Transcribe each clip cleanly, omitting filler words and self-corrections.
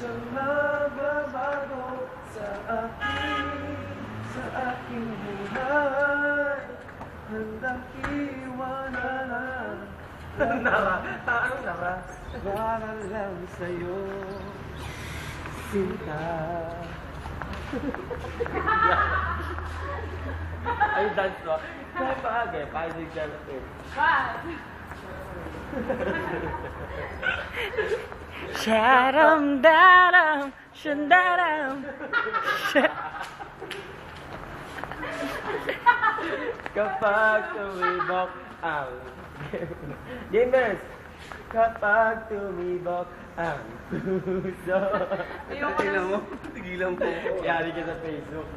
siyang magbabago sa aking buhay. Handang iwanan para lang sa'yo, sinta. Ay, dance mo. Kapag pahig siya natin. Sharam-daram, shandaram. Kapag tumibok ang Gamers! Kapag tumibok ang puso. Tigilan mo? Tigilan mo. Yari ka sa Facebook.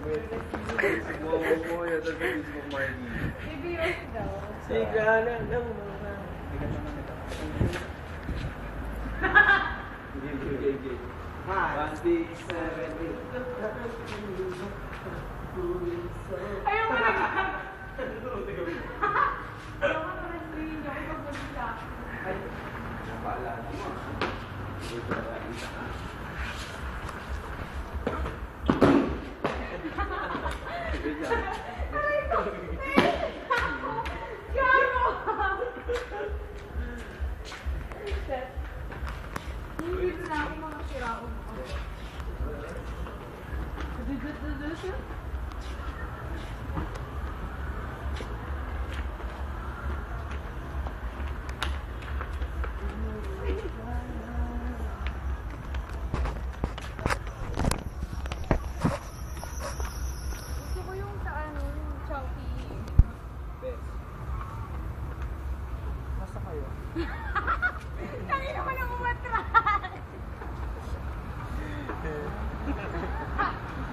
Facebook mo yan sa Facebook, Marty. BBS daw. Sigana ng mga. Hindi. 1, 6, 7, 8. Ayaw mo na ka! Tangin naman ang umatras!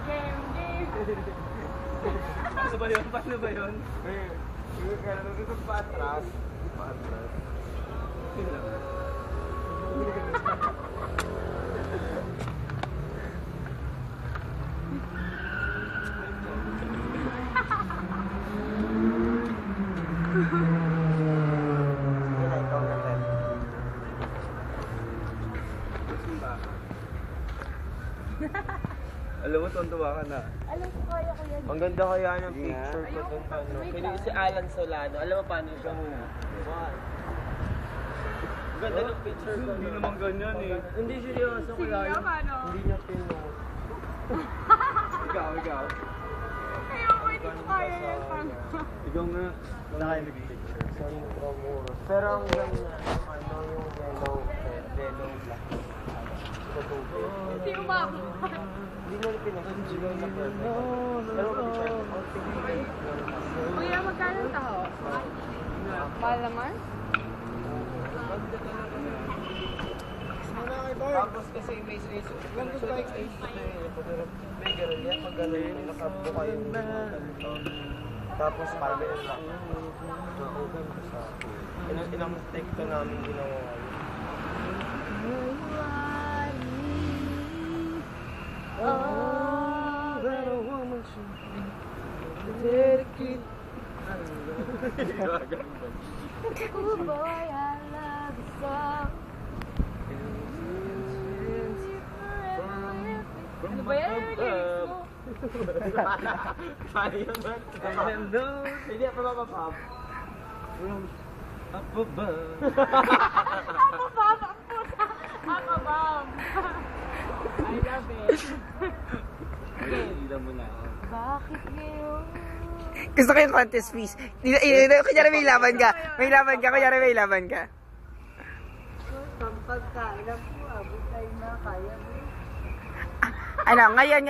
Game! Paano ba yun? Paano ba yun? Kaya pa-atras. Pa-atras. Alam mo, tuntuwa ka na. Alam ko kaya ko yan. Ang ganda kaya ng picture ko dun pa, no? Kaya si Alan Solano. Alam mo paano siya? Ang ganda ng picture ko. Hindi naman ganyan eh. Hindi seryoso ko lang. Sige, paano? Hindi niya pinuot. Ikaw. Ayoko, hindi ko kaya yan. Ikaw nga. Wala kayo nag-picture. Sa intro mo. Pero ang ganda, ano yung yellow black. Hindi umabot. Hindi mo pinakon, hindi mo sa perfect. Pero perfect. Kuya, magkano ang taho? Mahal naman? Tapos kasi may age may gano'n yan, pag gano'n yun, nakabuka yung tapos parang may unlock. Na-open ko sa ilang take to namin ginawa. Oh, that a woman should dedicate. Oh boy, I love you so. Ano ba yan? Paano yun ba? Hindi pa mapapap. Up above. Ako, Bob! Ang puta! Ako, Bob! I love it. Hindi mo na. Bakit ngayon? Gusto ko yung contest piece. Kunyari may laban ka. Kunyari may laban ka. Pampagkain lang po, abot tayo na kaya mo. Ano, ngayon.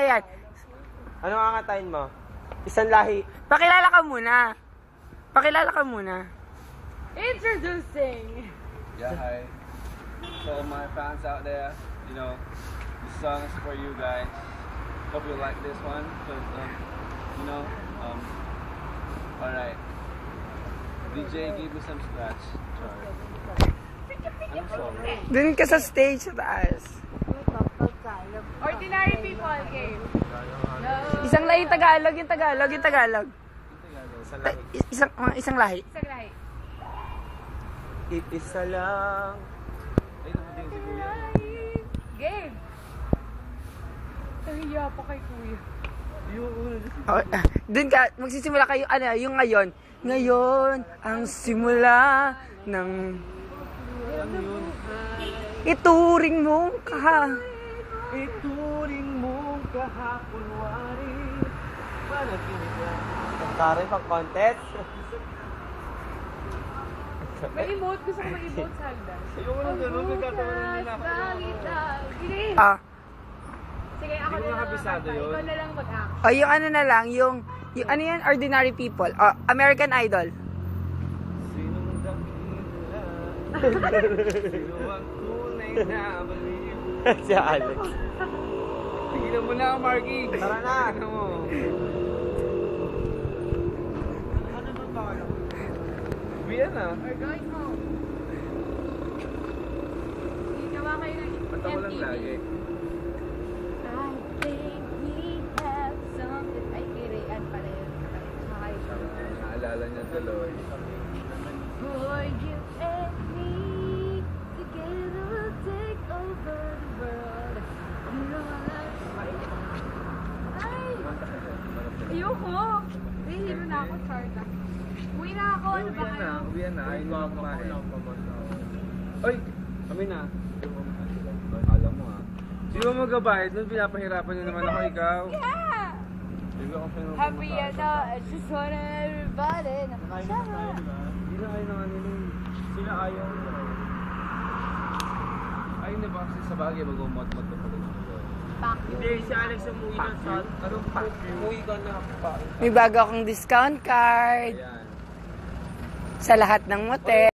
Ano kakatayin mo? Isang lahi. Pakilala ka muna. Introducing! Yeah, hi. So my fans out there, you know, this song is for you guys. Hope you like this one, cause you know, alright. DJ, give me some scratch. Sorry. I'm sorry. Dun ka sa stage sa taas. Ordinary people game. Isang lahi Tagalog, yung Tagalog. Isang lahi. Isang lahi. Isa lang. Game. Iya pa kay kuya. Oh, dun ka, magsisimula kayo, ano, yung ngayon. Ngayon, ang simula ng... Ituring mo Ituring mo kahapon wari. Panaginip na. Kantare pag contest. May emote. Gusto ko may emote sa hagdan. Ayoko na ganun. Nagkatawanan nila ako. Ah, Sige, ako Hindi ko na lang nakabisado mag-act. yun. Ikaw na lang mag-act. o yung ano na lang, yung ano yan, Ordinary People. Oh, American Idol. Sinong dakila? Sino ang tunay na baliw? Si Alex. Tigilan mo na, Marky. Tara na. Ano mo? Biyan na. We're going home. Ginawa kayo ng Ba't ako lang lagi? I think we have something. Ay, kirian pala yun. Okay. Naalala niya tuloy. For you and me, together we'll take over the world. You know I like Ay! Ayoko! Nahihiro na ako, Charta. Uwi na ako, ano ba kayo? Uwian na. Ayaw na kumain. Oy! Kami na. Alam mo ha. Sino mo magbabayad nun? Pinapahirapan niyo naman ako, ikaw. Yeah! Hindi ko ako pinapamata. Happy I just wanna everybody. Hindi na kayo naman nila. Sila ayaw na. Ayun na ba kasi sa bagay mag-umot-mot ka pala. Back you. Hindi, si Alex umuwi na sa... Anong umuwi ka na pa? May bago akong discount card Ayan. sa lahat ng motel.